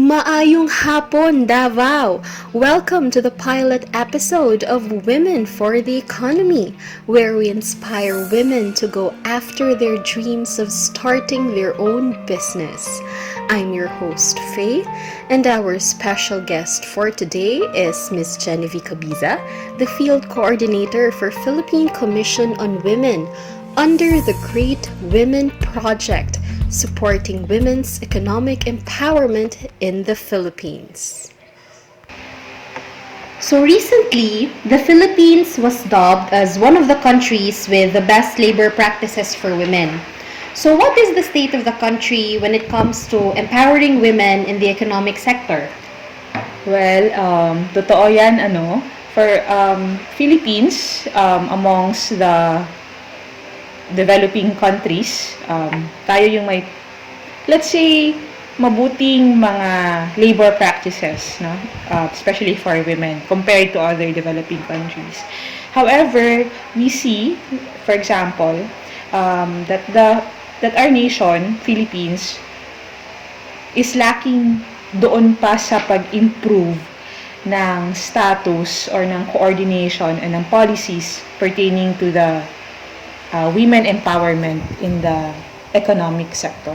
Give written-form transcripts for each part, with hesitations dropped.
Maayong hapon, Davao! Welcome to the pilot episode of Women for the Economy, where we inspire women to go after their dreams of starting their own business. I'm your host, Faye, and our special guest for today is Ms. Genevieve Cabiza, the Field Coordinator for Philippine Commission on Women, under the Great Women Project, supporting women's economic empowerment in the Philippines. So recently, the Philippines was dubbed as one of the countries with the best labor practices for women. So what is the state of the country when it comes to empowering women in the economic sector? Well, totoo yan, for Philippines, amongst the developing countries, tayo yung may, let's say, mabuting mga labor practices, no? Especially for women, compared to other developing countries. However, we see, for example, that our nation, Philippines, is lacking doon pa sa pag-improve ng status or ng coordination and ng policies pertaining to the women empowerment in the economic sector.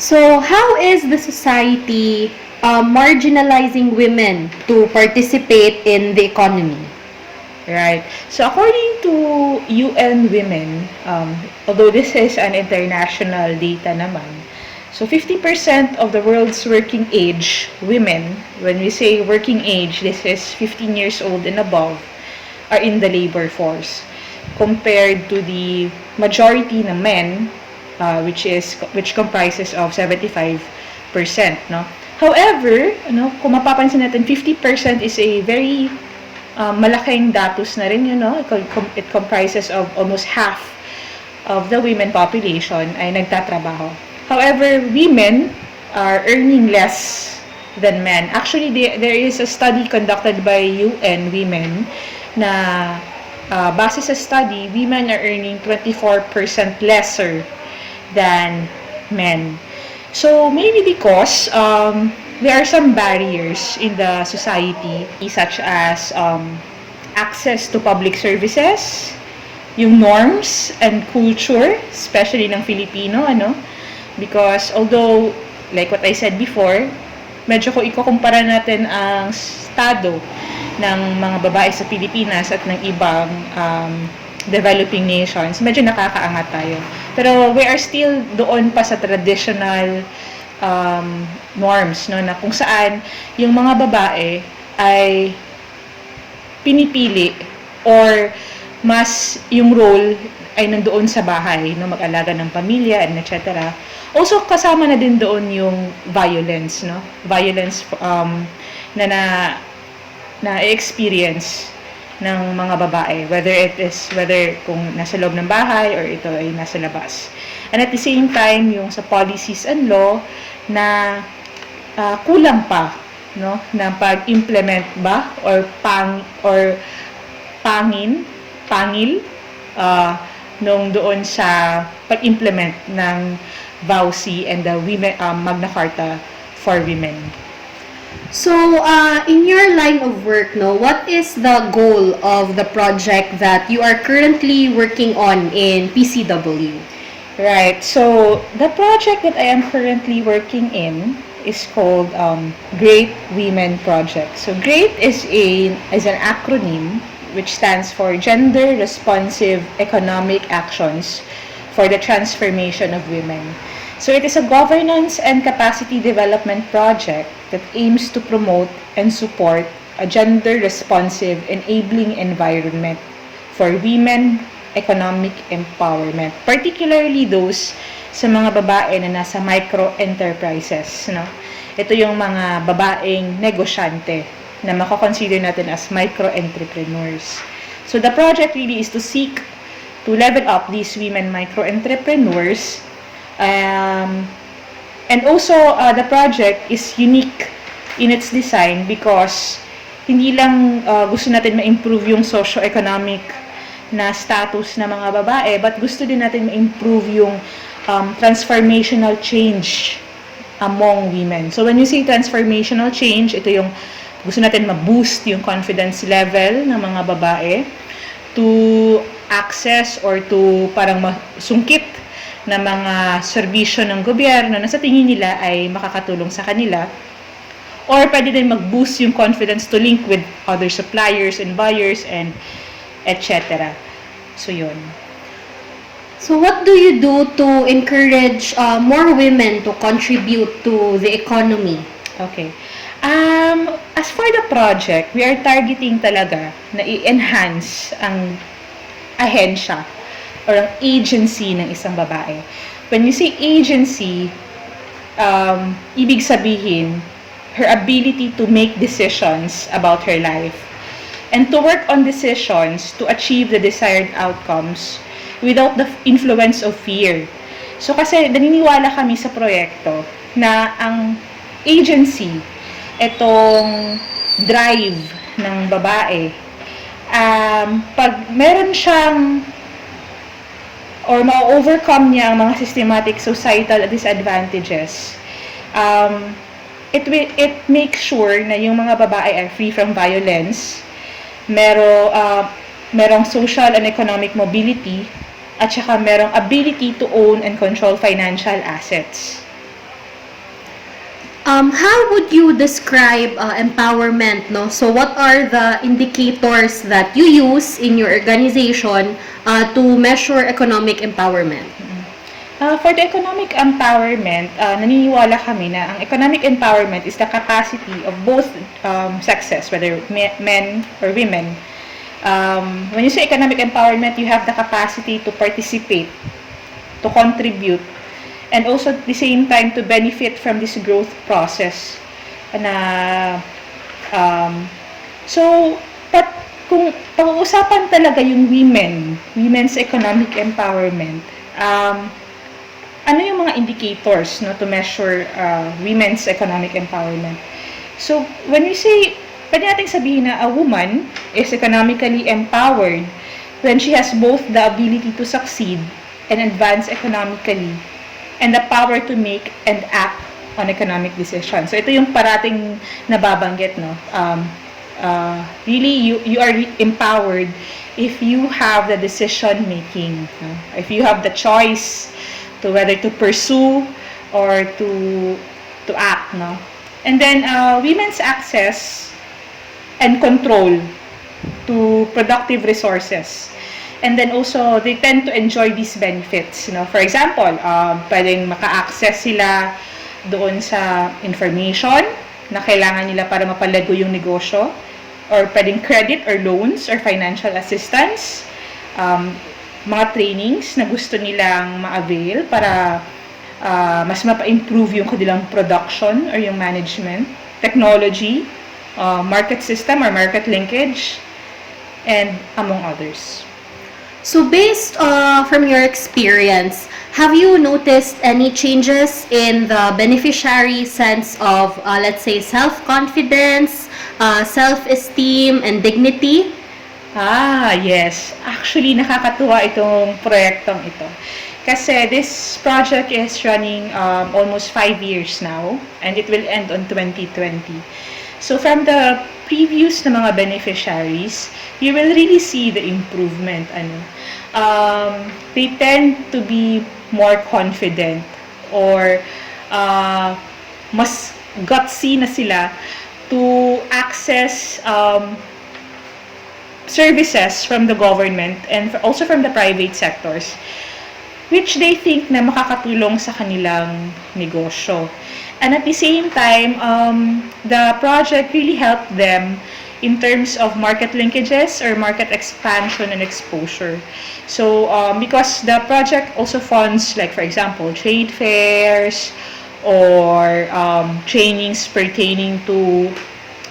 So how is the society marginalizing women to participate in the economy? Right. So according to UN Women, although this is an international data naman, so 50% of the world's working age women, when we say working age, this is 15 years old and above, are in the labor force, compared to the majority ng men, which comprises of 75%, no. However, kung mapapansin natin, 50% is a very malaking datos na rin, it comprises of almost half of the women population ay nagtatrabaho. However, women are earning less than men. Actually, there is a study conducted by UN Women na base sa study, women are earning 24% lesser than men. So, maybe because there are some barriers in the society, such as access to public services, yung norms and culture, especially ng Filipino, because although, like what I said before, medyo kung ikukumpara natin ang estado ng mga babae sa Pilipinas at ng ibang developing nations, medyo nakakaangat tayo. Pero we are still doon pa sa traditional norms, na kung saan yung mga babae ay pinipili or mas yung role ay nandoon sa bahay, mag-alaga ng pamilya and etc. Also kasama na din doon yung violence, violence na experience ng mga babae, whether kung nasa loob ng bahay or ito ay nasa labas. And at the same time, yung sa policies and law na kulang pa, na pag-implement ba or pangil nung doon sa pag-implement ng VAUC and the women, Magna Carta for Women. So, in your line of work, what is the goal of the project that you are currently working on in PCW? Right. So, the project that I am currently working in is called Great Women Project. So, GREAT is an acronym which stands for Gender Responsive Economic Actions for the Transformation of Women. So it is a governance and capacity development project that aims to promote and support a gender-responsive, enabling environment for women economic empowerment, particularly those sa mga babae na nasa micro-enterprises. Ito yung mga babaeng negosyante na mako-consider natin as micro-entrepreneurs. So the project really is to seek to level up these women micro-entrepreneurs. And also, the project is unique in its design because hindi lang gusto natin ma-improve yung socio-economic na status ng mga babae, but gusto din natin ma-improve yung transformational change among women. So when you say transformational change, ito yung gusto natin ma-boost yung confidence level ng mga babae to access or to parang masungkit na mga serbisyo ng gobyerno na sa tingin nila ay makakatulong sa kanila. Or pwede din mag-boost yung confidence to link with other suppliers and buyers and etc. So yun. So what do you do to encourage more women to contribute to the economy? Okay. As for the project, we are targeting talaga na i-enhance ang ahensya or ang agency ng isang babae. When you say agency, ibig sabihin, her ability to make decisions about her life and to work on decisions to achieve the desired outcomes without the influence of fear. So kasi naniniwala kami sa proyekto na ang agency, itong drive ng babae, pag meron siyang or ma-overcome niya ang mga systematic societal disadvantages, it makes sure na yung mga babae ay free from violence, merong social and economic mobility, at saka merong ability to own and control financial assets. How would you describe empowerment? No? So what are the indicators that you use in your organization to measure economic empowerment? For the economic empowerment, naniniwala kami na ang economic empowerment is the capacity of both sexes, whether men or women. When you say economic empowerment, you have the capacity to participate, to contribute, and also at the same time to benefit from this growth process. But kung pag-uusapan talaga yung women's economic empowerment, ano yung mga indicators to measure women's economic empowerment? So, when we say, pwede nating sabihin na a woman is economically empowered when she has both the ability to succeed and advance economically and the power to make and act on economic decisions. So, ito yung parating nababanggit, no? Really, you are empowered if you have the decision making, no? If you have the choice to whether to pursue or to act, no? And then women's access and control to productive resources. And then also they tend to enjoy these benefits, For example, pwedeng maka-access sila doon sa information na kailangan nila para mapalago yung negosyo, or pwedeng credit or loans or financial assistance, mga trainings na gusto nilang ma-avail para mas mapa-improve yung kanilang production or yung management, technology, market system or market linkage, and among others. So based from your experience, have you noticed any changes in the beneficiary sense of, let's say, self-confidence, self-esteem, and dignity? Yes. Actually, nakakatuwa itong proyektong ito. Kasi this project is running almost 5 years now, and it will end on 2020. So from the previous na mga beneficiaries, you will really see the improvement. They tend to be more confident, or mas gutsy na sila to access services from the government and also from the private sectors, which they think na makakatulong sa kanilang negosyo. And at the same time, the project really helped them in terms of market linkages or market expansion and exposure. So, because the project also funds, like for example, trade fairs or trainings pertaining to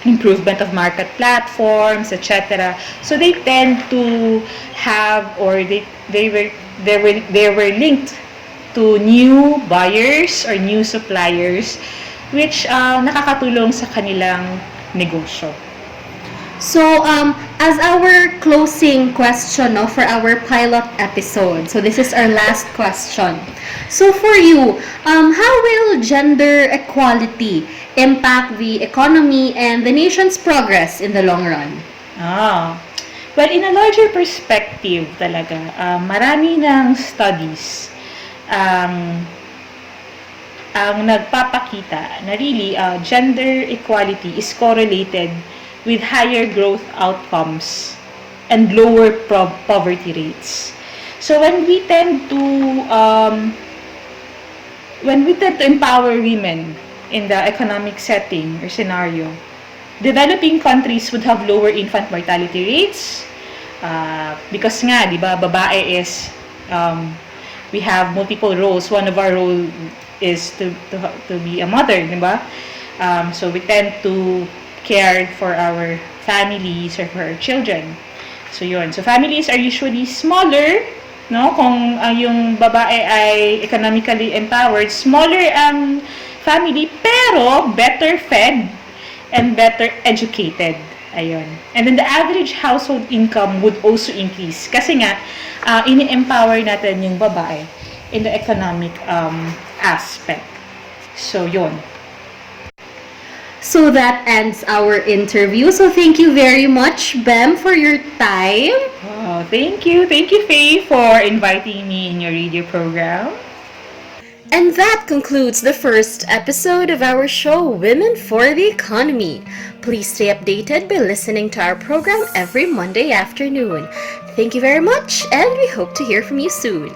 improvement of market platforms, etc. So they tend to have, or they were linked to new buyers or new suppliers, which nakakatulong sa kanilang negosyo. So, as our closing question, no, for our pilot episode, so this is our last question. So, for you, how will gender equality impact the economy and the nation's progress in the long run? Ah. Well, in a larger perspective talaga, marami ng studies ang nagpapakita na really gender equality is correlated with higher growth outcomes and lower poverty rates. So when we tend to empower women in the economic setting or scenario, developing countries would have lower infant mortality rates because nga, di ba, babae is we have multiple roles. One of our role is to be a mother, di ba? So we tend to care for our families or for our children. So yun. So families are usually smaller, no? Kung yung babae ay economically empowered, smaller ang family pero better fed and better educated. Ayun. And then the average household income would also increase kasi nga ini-empower natin yung babae in the economic aspect. So yun. So that ends our interview. So thank you very much, Bem, for your time. Oh, thank you. Thank you, Faye, for inviting me in your radio program. And that concludes the first episode of our show, Women for the Economy. Please stay updated by listening to our program every Monday afternoon. Thank you very much, and we hope to hear from you soon.